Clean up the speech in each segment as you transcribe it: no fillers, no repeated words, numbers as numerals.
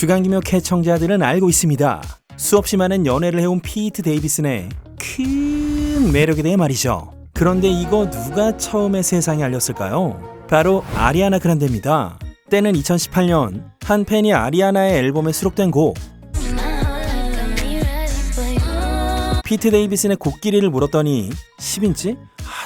주간기묘 애청자들은 알고 있습니다. 수없이 많은 연애를 해온 피트 데이비슨의 큰 매력에 대해 말이죠. 그런데 이거 누가 처음에 세상에 알렸을까요? 바로 아리아나 그란데입니다. 때는 2018년 한 팬이 아리아나의 앨범에 수록된 곡 피트 데이비슨의 곡길이를 물었더니 10인치?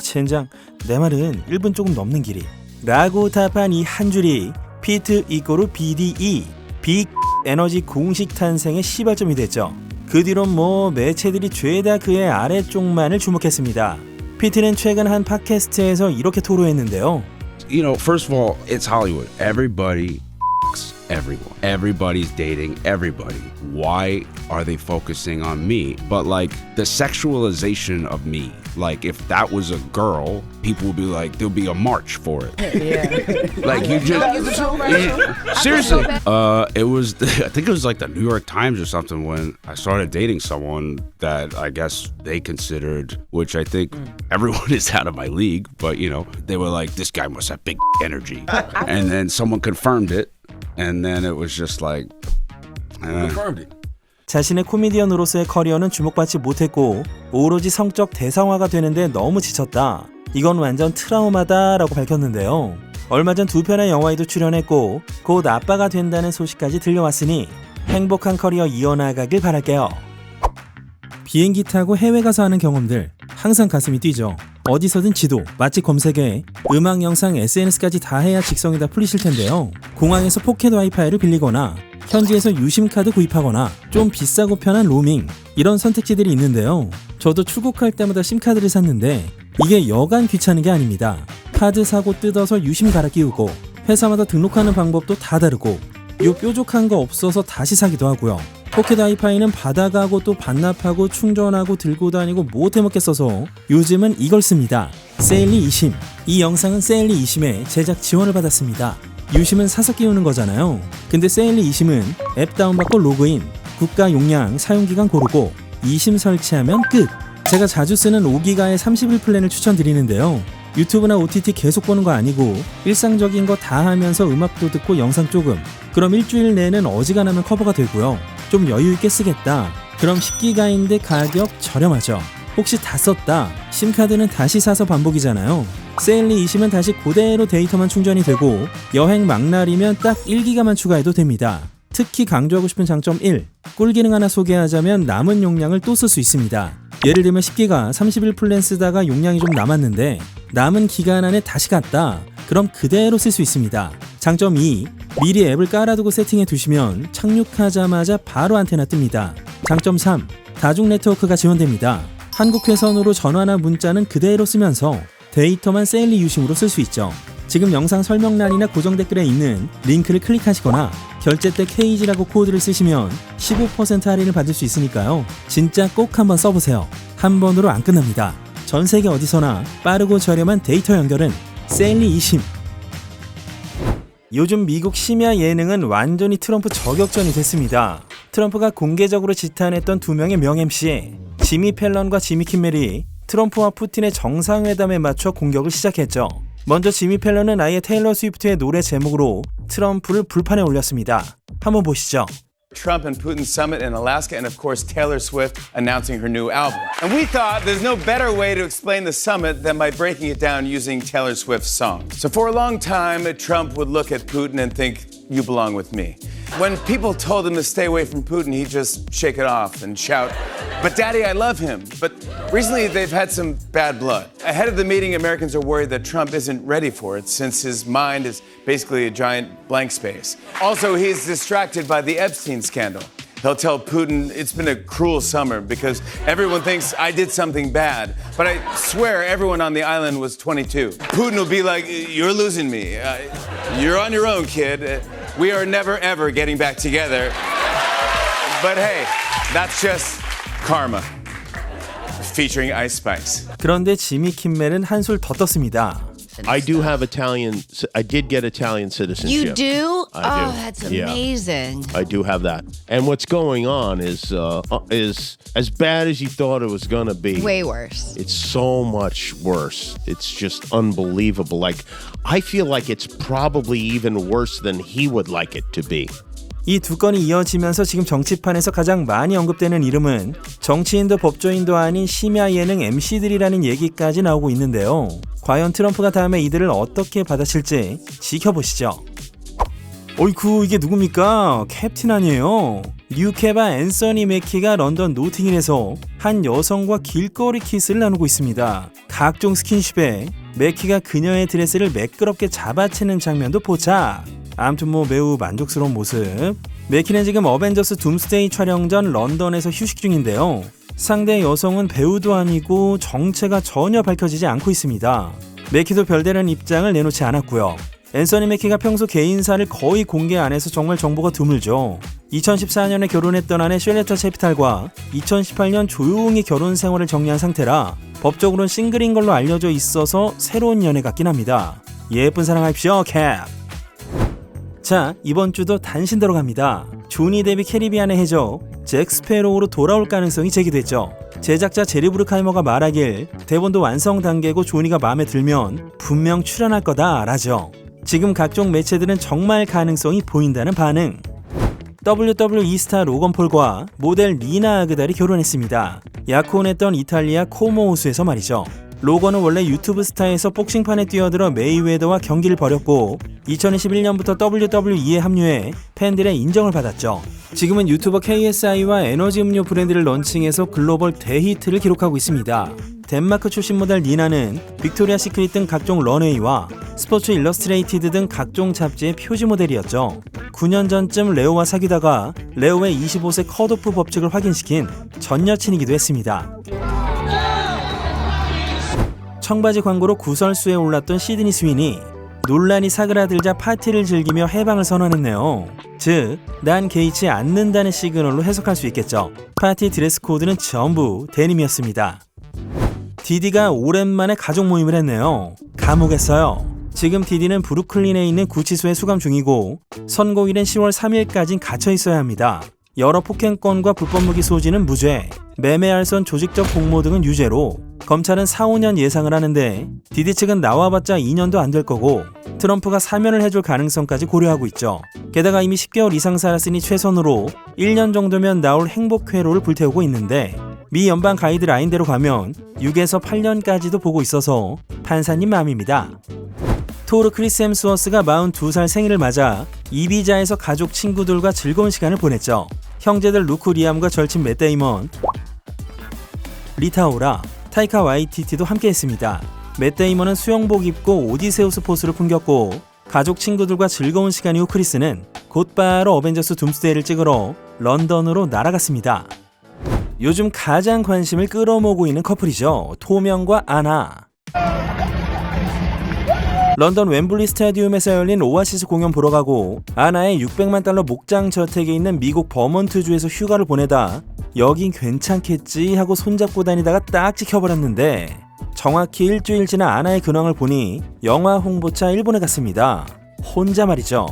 젠장 내 말은 1분 조금 넘는 길이 라고 답한 이 한 줄이 피트 이꼬르 BDE 빅 에너지 공식 탄생의 시발점이 됐죠. 그 뒤론 매체들이 죄다 그의 아래쪽만을 주목했습니다. 피트는 최근 한 팟캐스트에서 이렇게 토로했는데요. You know, first of all, it's Hollywood. Everybody f***s everyone. Everybody's dating everybody. Why are they focusing on me? But like the sexualization of me. Like if that was a girl, people would be like, there'll be a march for it. Yeah. Like you just seriously. It was I think it was like the New York Times or something when I started dating someone that I guess they considered, which I think everyone is out of my league, but you know, they were like, this guy must have big energy. And then someone confirmed it, and then it was just like confirmed it. 자신의 코미디언으로서의 커리어는 주목받지 못했고 오로지 성적 대상화가 되는데 너무 지쳤다. 이건 완전 트라우마다 라고 밝혔는데요. 얼마 전 2편의 영화에도 출연했고 곧 아빠가 된다는 소식까지 들려왔으니 행복한 커리어 이어나가길 바랄게요. 비행기 타고 해외 가서 하는 경험들 항상 가슴이 뛰죠. 어디서든 지도, 맛집 검색에 음악, 영상, SNS까지 다 해야 직성이 다 풀리실 텐데요. 공항에서 포켓 와이파이를 빌리거나 현지에서 유심카드 구입하거나 좀 비싸고 편한 로밍 이런 선택지들이 있는데요. 저도 출국할 때마다 심카드를 샀는데 이게 여간 귀찮은 게 아닙니다. 카드 사고 뜯어서 유심 갈아 끼우고 회사마다 등록하는 방법도 다 다르고 요 뾰족한 거 없어서 다시 사기도 하고요. 포켓 와이파이는 받아가고 또 반납하고 충전하고 들고 다니고 못해 먹겠어서 요즘은 이걸 씁니다. 세일리 이심. 이 영상은 세일리 이심에 제작 지원을 받았습니다. 유심은 사서 끼우는 거잖아요. 근데 세일리 이심은 앱 다운받고 로그인, 국가 용량, 사용기간 고르고 이심 설치하면 끝! 제가 자주 쓰는 5기가의 30일 플랜을 추천드리는데요. 유튜브나 OTT 계속 보는 거 아니고 일상적인 거 다 하면서 음악도 듣고 영상 조금, 그럼 일주일 내는 어지간하면 커버가 되고요. 좀 여유있게 쓰겠다. 그럼 10기가인데 가격 저렴하죠. 혹시 다 썼다. 심카드는 다시 사서 반복이잖아요. 세일리 이시면 다시 그대로 데이터만 충전이 되고 여행 막날이면 딱 1기가만 추가해도 됩니다. 특히 강조하고 싶은 장점 1. 꿀기능 하나 소개하자면 남은 용량을 또 쓸 수 있습니다. 예를 들면 10기가 30일 플랜 쓰다가 용량이 좀 남았는데 남은 기간 안에 다시 갔다. 그럼 그대로 쓸 수 있습니다. 장점 2. 미리 앱을 깔아두고 세팅해 두시면 착륙하자마자 바로 안테나 뜹니다. 장점 3. 다중 네트워크가 지원됩니다. 한국 회선으로 전화나 문자는 그대로 쓰면서 데이터만 세일리 유심으로 쓸 수 있죠. 지금 영상 설명란이나 고정 댓글에 있는 링크를 클릭하시거나 결제 때 KG라고 코드를 쓰시면 15% 할인을 받을 수 있으니까요. 진짜 꼭 한번 써보세요. 한 번으로 안 끝납니다. 전 세계 어디서나 빠르고 저렴한 데이터 연결은 세일리 이심. 요즘 미국 심야 예능은 완전히 트럼프 저격전이 됐습니다. 트럼프가 공개적으로 지탄했던 두 명의 명-MC 지미 펠런과 지미 킴멜이 트럼프와 푸틴의 정상회담에 맞춰 공격을 시작했죠. 먼저 지미 펠런은 아예 테일러 스위프트의 노래 제목으로 트럼프를 불판에 올렸습니다. 한번 보시죠. Trump and Putin summit in Alaska, and of course Taylor Swift announcing her new album. And we thought there's no better way to explain the summit than by breaking it down using Taylor Swift's songs. So for a long time, Trump would look at Putin and think, you belong with me. When people told him to stay away from Putin, he'd just shake it off and shout, but Daddy, I love him. But recently they've had some bad blood. Ahead of the meeting, Americans are worried that Trump isn't ready for it since his mind is basically a giant blank space. Also, he's distracted by the Epstein scandal. He'll tell Putin it's been a cruel summer because everyone thinks I did something bad, but I swear everyone on the island was 22. Putin will be like, you're losing me. You're on your own, kid. We are never ever getting back together. But hey, that's just karma. Featuring Ice Spice. 그런데 지미 킴멜은 한술 더 떴습니다. I do have Italian. I did get Italian citizenship. You do? I do. Oh, that's amazing. I do have that. And what's going on is as bad as you thought it was gonna be. Way worse. It's so much worse. It's just unbelievable. Like I feel like it's probably even worse than he would like it to be. 이 두 건이 이어지면서 지금 정치판에서 가장 많이 언급되는 이름은 정치인도 법조인도 아닌 심야 예능 MC들이라는 얘기까지 나오고 있는데요. 과연 트럼프가 다음에 이들을 어떻게 받아칠지 지켜보시죠. 어이쿠, 이게 누굽니까? 캡틴 아니에요? 뉴케바 앤서니 매키가 런던 노팅힐에서 한 여성과 길거리 키스를 나누고 있습니다. 각종 스킨십에 매키가 그녀의 드레스를 매끄럽게 잡아채는 장면도 포착. 아무튼 매우 만족스러운 모습. 매키는 지금 어벤져스 둠스데이 촬영 전 런던에서 휴식 중인데요. 상대 여성은 배우도 아니고 정체가 전혀 밝혀지지 않고 있습니다. 매키도 별다른 입장을 내놓지 않았고요. 앤서니 매키가 평소 개인사를 거의 공개 안 해서 정말 정보가 드물죠. 2014년에 결혼했던 아내 셜레터 채피탈과 2018년 조용히 결혼 생활을 정리한 상태라 법적으로는 싱글인 걸로 알려져 있어서 새로운 연애 같긴 합니다. 예쁜 사랑하십시오, 캡! 자, 이번 주도 단신대로 갑니다. 조니 데뷔 캐리비안의 해적 잭 스페로우로 돌아올 가능성이 제기됐죠. 제작자 제리 브루카이머가 말하길 대본도 완성 단계고 조니가 마음에 들면 분명 출연할 거다 라죠. 지금 각종 매체들은 정말 가능성이 보인다는 반응. WWE 스타 로건 폴과 모델 리나 아그달이 결혼했습니다. 약혼했던 이탈리아 코모 호수에서 말이죠. 로건은 원래 유튜브 스타에서 복싱판에 뛰어들어 메이웨더와 경기를 벌였고 2021년부터 WWE에 합류해 팬들의 인정을 받았죠. 지금은 유튜버 KSI와 에너지 음료 브랜드를 런칭해서 글로벌 대히트를 기록하고 있습니다. 덴마크 출신 모델 니나는 빅토리아 시크릿 등 각종 런웨이와 스포츠 일러스트레이티드 등 각종 잡지의 표지 모델이었죠. 9년 전쯤 레오와 사귀다가 레오의 25세 컷오프 법칙을 확인시킨 전 여친이기도 했습니다. 청바지 광고로 구설수에 올랐던 시드니 스윈이 논란이 사그라들자 파티를 즐기며 해방을 선언했네요. 즉, 난 개의치 않는다는 시그널로 해석할 수 있겠죠. 파티 드레스 코드는 전부 데님이었습니다. 디디가 오랜만에 가족 모임을 했네요. 감옥했어요. 지금 디디는 브루클린에 있는 구치소에 수감 중이고 선고일은 10월 3일까지는 갇혀 있어야 합니다. 여러 폭행건과 불법 무기 소지는 무죄, 매매 알선 조직적 공모 등은 유죄로 검찰은 4-5년 예상을 하는데 디디 측은 나와봤자 2년도 안 될 거고 트럼프가 사면을 해줄 가능성까지 고려하고 있죠. 게다가 이미 10개월 이상 살았으니 최선으로 1년 정도면 나올 행복회로를 불태우고 있는데 미 연방 가이드라인대로 가면 6에서 8년까지도 보고 있어서 판사님 마음입니다. 토르 크리스 햄스워스가 42살 생일을 맞아 이비자에서 가족 친구들과 즐거운 시간을 보냈죠. 형제들 루크 리암과 절친 맷 데이먼, 리타 오라, 타이카 와이티티도 함께했습니다. 맷 데이먼은 수영복 입고 오디세우스 포스를 풍겼고 가족 친구들과 즐거운 시간 이후 크리스는 곧바로 어벤져스 둠스데이를 찍으러 런던으로 날아갔습니다. 요즘 가장 관심을 끌어모으고 있는 커플이죠. 토명과 아나. 런던 웸블리 스타디움에서 열린 오아시스 공연 보러 가고 아나의 $600만 목장 저택에 있는 미국 버먼트주에서 휴가를 보내다 여긴 괜찮겠지 하고 손잡고 다니다가 딱 찍혀버렸는데 정확히 일주일 지난 아나의 근황을 보니 영화 홍보차 일본에 갔습니다. 혼자 말이죠.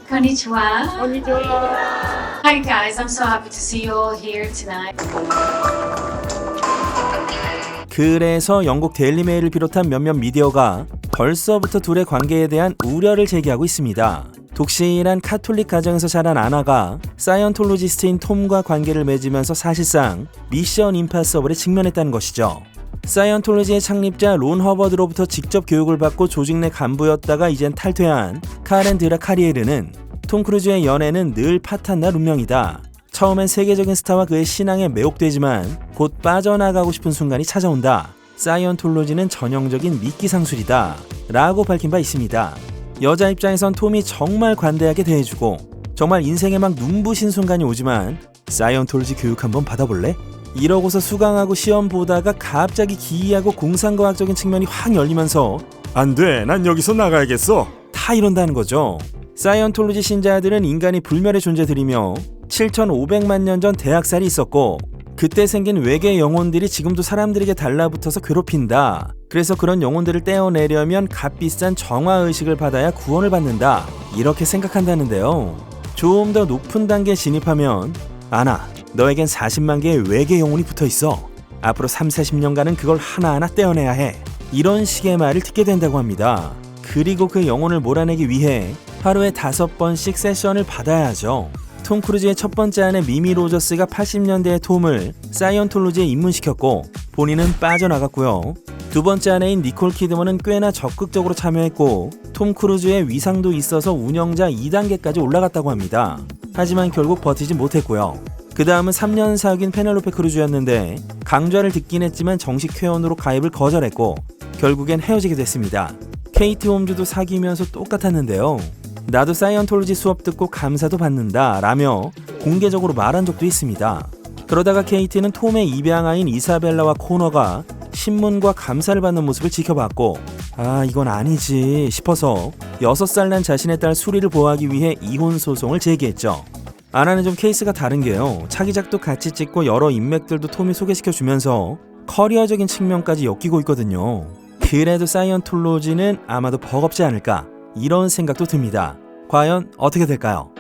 Konnichiwa. Hi guys, I'm so happy to see you all here tonight. 그래서 영국 데일리메일을 비롯한 몇몇 미디어가 벌써부터 둘의 관계에 대한 우려를 제기하고 있습니다. 독실한 카톨릭 가정에서 자란 아나가 사이언톨로지스트인 톰과 관계를 맺으면서 사실상 미션 임파서블에 직면했다는 것이죠. 사이언톨로지의 창립자 론 허버드로부터 직접 교육을 받고 조직 내 간부였다가 이젠 탈퇴한 카렌 드라 카리에르는 톰 크루즈의 연애는 늘 파탄날 운명이다. 처음엔 세계적인 스타와 그의 신앙에 매혹되지만 곧 빠져나가고 싶은 순간이 찾아온다. 사이언톨로지는 전형적인 미끼상술이다 라고 밝힌 바 있습니다. 여자 입장에선 톰이 정말 관대하게 대해주고 정말 인생에 막 눈부신 순간이 오지만 사이언톨로지 교육 한번 받아볼래? 이러고서 수강하고 시험 보다가 갑자기 기이하고 공상과학적인 측면이 확 열리면서 안돼, 난 여기서 나가야겠어 다 이런다는 거죠. 사이언톨로지 신자들은 인간이 불멸의 존재들이며 7,500만 년 전 대학살이 있었고 그때 생긴 외계 영혼들이 지금도 사람들에게 달라붙어서 괴롭힌다. 그래서 그런 영혼들을 떼어내려면 값비싼 정화의식을 받아야 구원을 받는다. 이렇게 생각한다는데요. 좀 더 높은 단계에 진입하면 아나, 너에겐 40만 개의 외계 영혼이 붙어있어. 앞으로 30-40년간은 그걸 하나하나 떼어내야 해. 이런 식의 말을 듣게 된다고 합니다. 그리고 그 영혼을 몰아내기 위해 하루에 5번씩 세션을 받아야 하죠. 톰 크루즈의 첫 번째 아내 미미 로저스가 80년대의 톰을 사이언톨로지에 입문시켰고 본인은 빠져나갔고요. 두 번째 아내인 니콜 키드먼은 꽤나 적극적으로 참여했고 톰 크루즈의 위상도 있어서 운영자 2단계까지 올라갔다고 합니다. 하지만 결국 버티지 못했고요. 그 다음은 3년 사귄 페넬로페 크루즈였는데 강좌를 듣긴 했지만 정식 회원으로 가입을 거절했고 결국엔 헤어지게 됐습니다. 케이티 홈즈도 사귀면서 똑같았는데요. 나도 사이언톨로지 수업 듣고 감사도 받는다 라며 공개적으로 말한 적도 있습니다. 그러다가 케이티는 톰의 입양아인 이사벨라와 코너가 신문과 감사를 받는 모습을 지켜봤고 아 이건 아니지 싶어서 6살 난 자신의 딸 수리를 보호하기 위해 이혼 소송을 제기했죠. 아나는 좀 케이스가 다른 게요. 차기작도 같이 찍고 여러 인맥들도 톰이 소개시켜주면서 커리어적인 측면까지 엮이고 있거든요. 그래도 사이언톨로지는 아마도 버겁지 않을까 이런 생각도 듭니다. 과연 어떻게 될까요?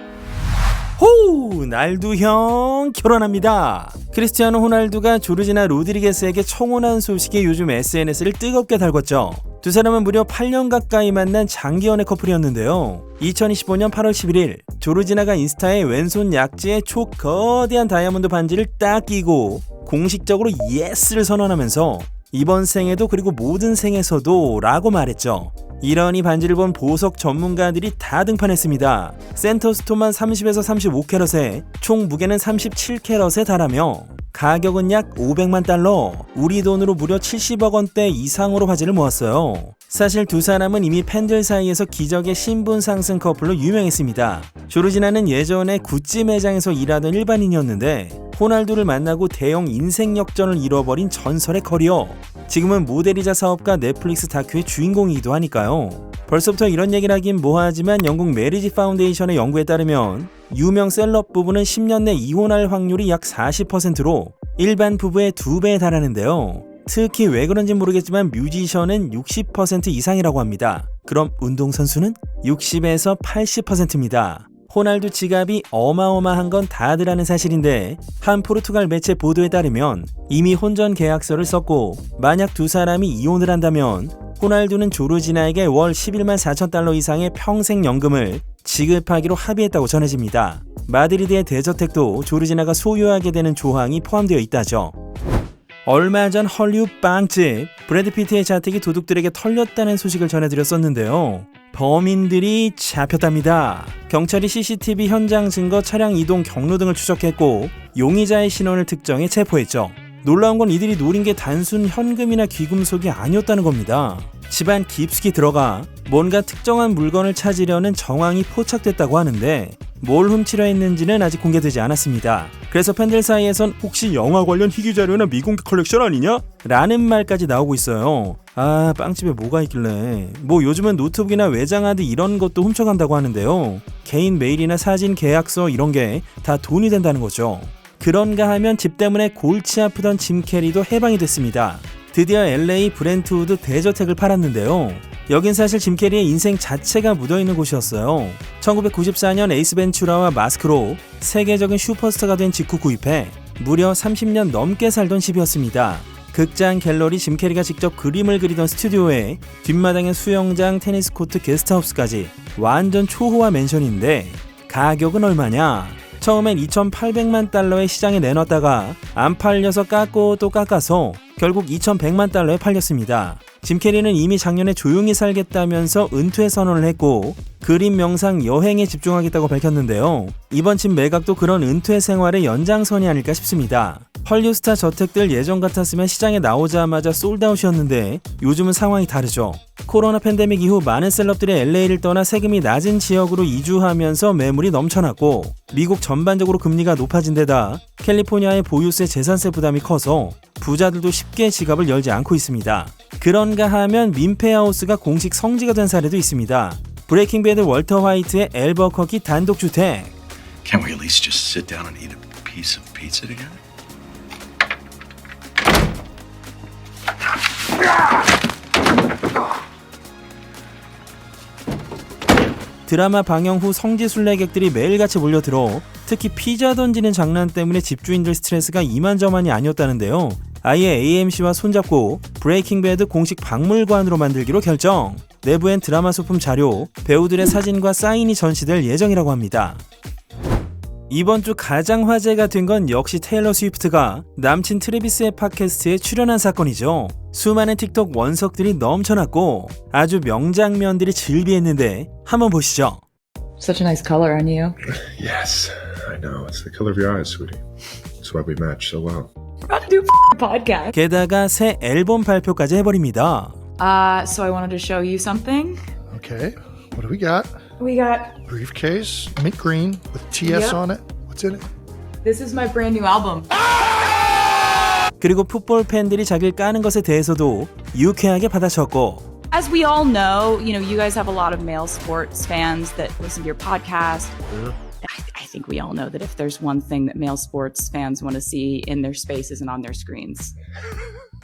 호! 날두 형 결혼합니다. 크리스티아노 호날두가 조르지나 로드리게스에게 청혼한 소식이 요즘 SNS를 뜨겁게 달궜죠. 두 사람은 무려 8년 가까이 만난 장기 연애 커플이었는데요. 2025년 8월 11일 조르지나가 인스타에 왼손 약지에 초거대한 다이아몬드 반지를 딱 끼고 공식적으로 예스를 선언하면서 이번 생에도 그리고 모든 생에서도 라고 말했죠. 이러니 반지를 본 보석 전문가들이 다 등판했습니다. 센터스톤만 30에서 35캐럿에 총 무게는 37캐럿에 달하며 가격은 약 500만 달러, 우리 돈으로 무려 70억 원대 이상으로 화제를 모았어요. 사실 두 사람은 이미 팬들 사이에서 기적의 신분 상승 커플로 유명했습니다. 조르지나는 예전에 구찌 매장에서 일하던 일반인이었는데 호날두를 만나고 대형 인생 역전을 이뤄버린 전설의 커리어. 지금은 모델이자 사업가 넷플릭스 다큐의 주인공이기도 하니까요. 벌써부터 이런 얘기를 하긴 뭐하지만 영국 메리지 파운데이션의 연구에 따르면 유명 셀럽 부부는 10년 내 이혼할 확률이 약 40%로 일반 부부의 2배에 달하는데요. 특히 왜 그런지 모르겠지만 뮤지션은 60% 이상이라고 합니다. 그럼 운동선수는 60에서 80%입니다. 호날두 지갑이 어마어마한 건 다들 아는 사실인데 한 포르투갈 매체 보도에 따르면 이미 혼전 계약서를 썼고 만약 두 사람이 이혼을 한다면 호날두는 조르지나에게 월 11만 4천 달러 이상의 평생 연금을 지급하기로 합의했다고 전해집니다. 마드리드의 대저택도 조르지나가 소유하게 되는 조항이 포함되어 있다죠. 얼마 전 헐리우드 빵집 브래드 피트의 자택이 도둑들에게 털렸다는 소식을 전해드렸었는데요. 범인들이 잡혔답니다. 경찰이 CCTV 현장 증거, 차량 이동 경로 등을 추적했고 용의자의 신원을 특정해 체포했죠. 놀라운 건 이들이 노린 게 단순 현금이나 귀금속이 아니었다는 겁니다. 집안 깊숙이 들어가 뭔가 특정한 물건을 찾으려는 정황이 포착됐다고 하는데 뭘 훔치려 했는지는 아직 공개되지 않았습니다. 그래서 팬들 사이에선 혹시 영화 관련 희귀자료나 미공개 컬렉션 아니냐? 라는 말까지 나오고 있어요. 아, 빵집에 뭐가 있길래. 뭐 요즘은 노트북이나 외장하드 이런 것도 훔쳐간다고 하는데요. 개인 메일이나 사진 계약서 이런 게 다 돈이 된다는 거죠. 그런가 하면 집 때문에 골치 아프던 짐 캐리도 해방이 됐습니다. 드디어 LA 브렌트우드 대저택을 팔았는데요. 여긴 사실 짐 캐리의 인생 자체가 묻어있는 곳이었어요. 1994년 에이스 벤츄라와 마스크로 세계적인 슈퍼스타가 된 직후 구입해 무려 30년 넘게 살던 집이었습니다. 극장, 갤러리, 짐 캐리가 직접 그림을 그리던 스튜디오에 뒷마당에 수영장, 테니스 코트, 게스트하우스까지 완전 초호화 맨션인데 가격은 얼마냐? 처음엔 2,800만 달러에 시장에 내놨다가 안 팔려서 깎고 또 깎아서 결국 2,100만 달러에 팔렸습니다. 짐 캐리는 이미 작년에 조용히 살겠다면서 은퇴 선언을 했고 그림, 명상, 여행에 집중하겠다고 밝혔는데요. 이번 집 매각도 그런 은퇴 생활의 연장선이 아닐까 싶습니다. 헐리우드스타 저택들 예전 같았으면 시장에 나오자마자 솔드아웃이었는데 요즘은 상황이 다르죠. 코로나 팬데믹 이후 많은 셀럽들이 LA를 떠나 세금이 낮은 지역으로 이주하면서 매물이 넘쳐났고 미국 전반적으로 금리가 높아진 데다 캘리포니아의 보유세, 재산세 부담이 커서 부자들도 쉽게 지갑을 열지 않고 있습니다. 그런가 하면 민폐하우스가 공식 성지가 된 사례도 있습니다. 브레이킹 배드 월터 화이트의 엘버커키 단독주택. Can't we at least just sit down and eat a piece of pizza together? 드라마 방영 후 성지 순례객들이 매일같이 몰려들어 특히 피자 던지는 장난 때문에 집주인들 스트레스가 이만저만이 아니었다는데요. 아예 AMC와 손잡고 브레이킹 배드 공식 박물관으로 만들기로 결정. 내부엔 드라마 소품 자료, 배우들의 사진과 사인이 전시될 예정이라고 합니다. 이번 주 가장 화제가 된 건 역시 테일러 스위프트가 남친 트래비스의 팟캐스트에 출연한 사건이죠. 수많은 틱톡 원석들이 넘쳐났고 아주 명장면들이 즐비했는데 한번 보시죠. Such a nice color on you. Yes, I know. It's the color of your eyes, sweetie. That's why we match so well. We're about to do a podcast. 게다가 새 앨범 발표까지 해버립니다. So I wanted to show you something. Okay, what do we got? We got, Briefcase, mint green with TS Yep. on it. What's in it? this is my brand new album. 그리고 풋볼 팬들이 자기를 까는 것에 대해서도 유쾌하게 받아쳤고 As we all know, you guys have a lot of male sports fans that listen to your podcast. I think we all know that if there's one thing that male sports fans want to see in their spaces and on their screens,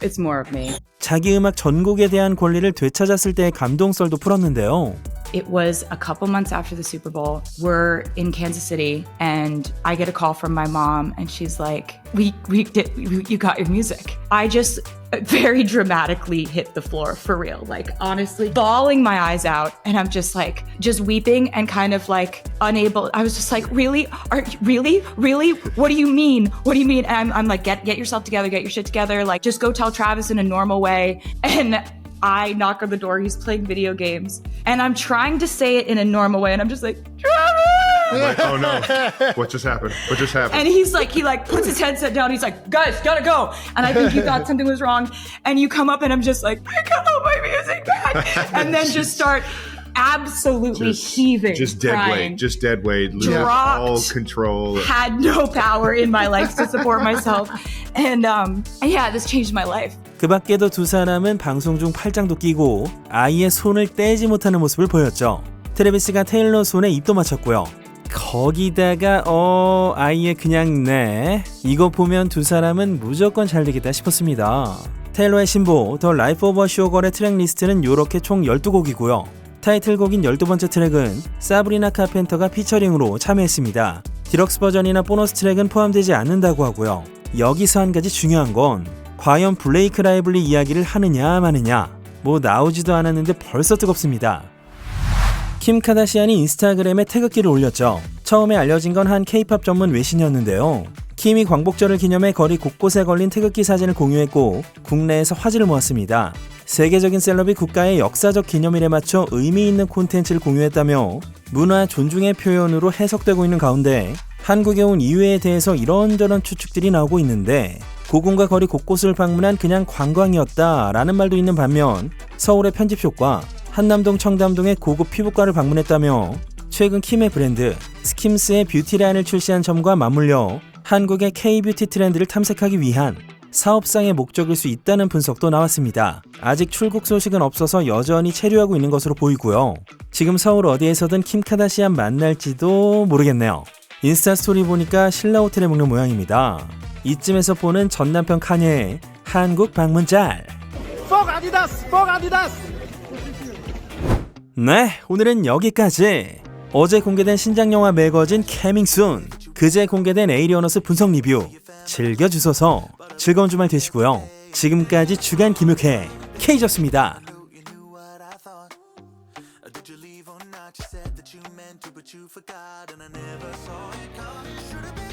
it's more of me. 자기 음악 전곡에 대한 권리를 되찾았을 때의 감동설도 풀었는데요. It was a couple months after the Super Bowl. We're in Kansas City, and I get a call from my mom, and she's like, you got your music. I just very dramatically hit the floor, for real. Like, honestly, bawling my eyes out, and I'm just like, just weeping and kind of like unable. I was just like, really? Really? What do you mean? What do you mean? And I'm like, get yourself together, get your shit together. Like, just go tell Travis in a normal way. And I knock on the door, he's playing video games, and I'm trying to say it in a normal way, and I'm just like, Travis! Like, oh no, what just happened? What just happened? And he puts his headset down, he's like, guys, gotta go. And I think he thought something was wrong, and you come up and I'm just like, I got all my music back. And then just start absolutely heaving, just dead crying. weight, just dead weight, lose Dropped. all control. Had no power in my life to support myself. And yeah, this changed my life. 그 밖에도 두 사람은 방송 중 팔짱도 끼고 아이의 손을 떼지 못하는 모습을 보였죠. 트래비스가 테일러 손에 입도 맞췄고요. 거기다가 아이의 그냥 네 이거 보면 두 사람은 무조건 잘 되겠다 싶었습니다. 테일러의 신보 더 라이프 오브 슈어걸의 트랙 리스트는 요렇게 총 12곡이고요. 타이틀곡인 12번째 트랙은 사브리나 카펜터가 피처링으로 참여했습니다. 디럭스 버전이나 보너스 트랙은 포함되지 않는다고 하고요. 여기서 한 가지 중요한 건 과연 블레이크 라이블리 이야기를 하느냐 마느냐 뭐 나오지도 않았는데 벌써 뜨겁습니다. 킴 카다시안이 인스타그램에 태극기를 올렸죠. 처음에 알려진 건 한 K-팝 전문 외신이었는데요. 킴이 광복절을 기념해 거리 곳곳에 걸린 태극기 사진을 공유했고 국내에서 화제를 모았습니다. 세계적인 셀럽이 국가의 역사적 기념일에 맞춰 의미 있는 콘텐츠를 공유했다며 문화 존중의 표현으로 해석되고 있는 가운데 한국에 온 이유에 대해서 이런저런 추측들이 나오고 있는데 고궁과 거리 곳곳을 방문한 그냥 관광이었다라는 말도 있는 반면 서울의 편집숍과 한남동 청담동의 고급 피부과를 방문했다며 최근 킴의 브랜드 스킴스의 뷰티 라인을 출시한 점과 맞물려 한국의 K-뷰티 트렌드를 탐색하기 위한 사업상의 목적일 수 있다는 분석도 나왔습니다. 아직 출국 소식은 없어서 여전히 체류하고 있는 것으로 보이고요. 지금 서울 어디에서든 킴 카다시안 만날지도 모르겠네요. 인스타 스토리 보니까 신라 호텔에 묵는 모양입니다. 이쯤에서 보는 전 남편 카니의 한국 방문 짤. 네, 오늘은 여기까지. 어제 공개된 신작 영화 매거진 캐밍순, 그제 공개된 에이리어너스 분석 리뷰 즐겨주셔서 즐거운 주말 되시고요. 지금까지 주간 김육회 K였습니다. You said that you meant to, but you forgot, and I never saw it coming. Should have been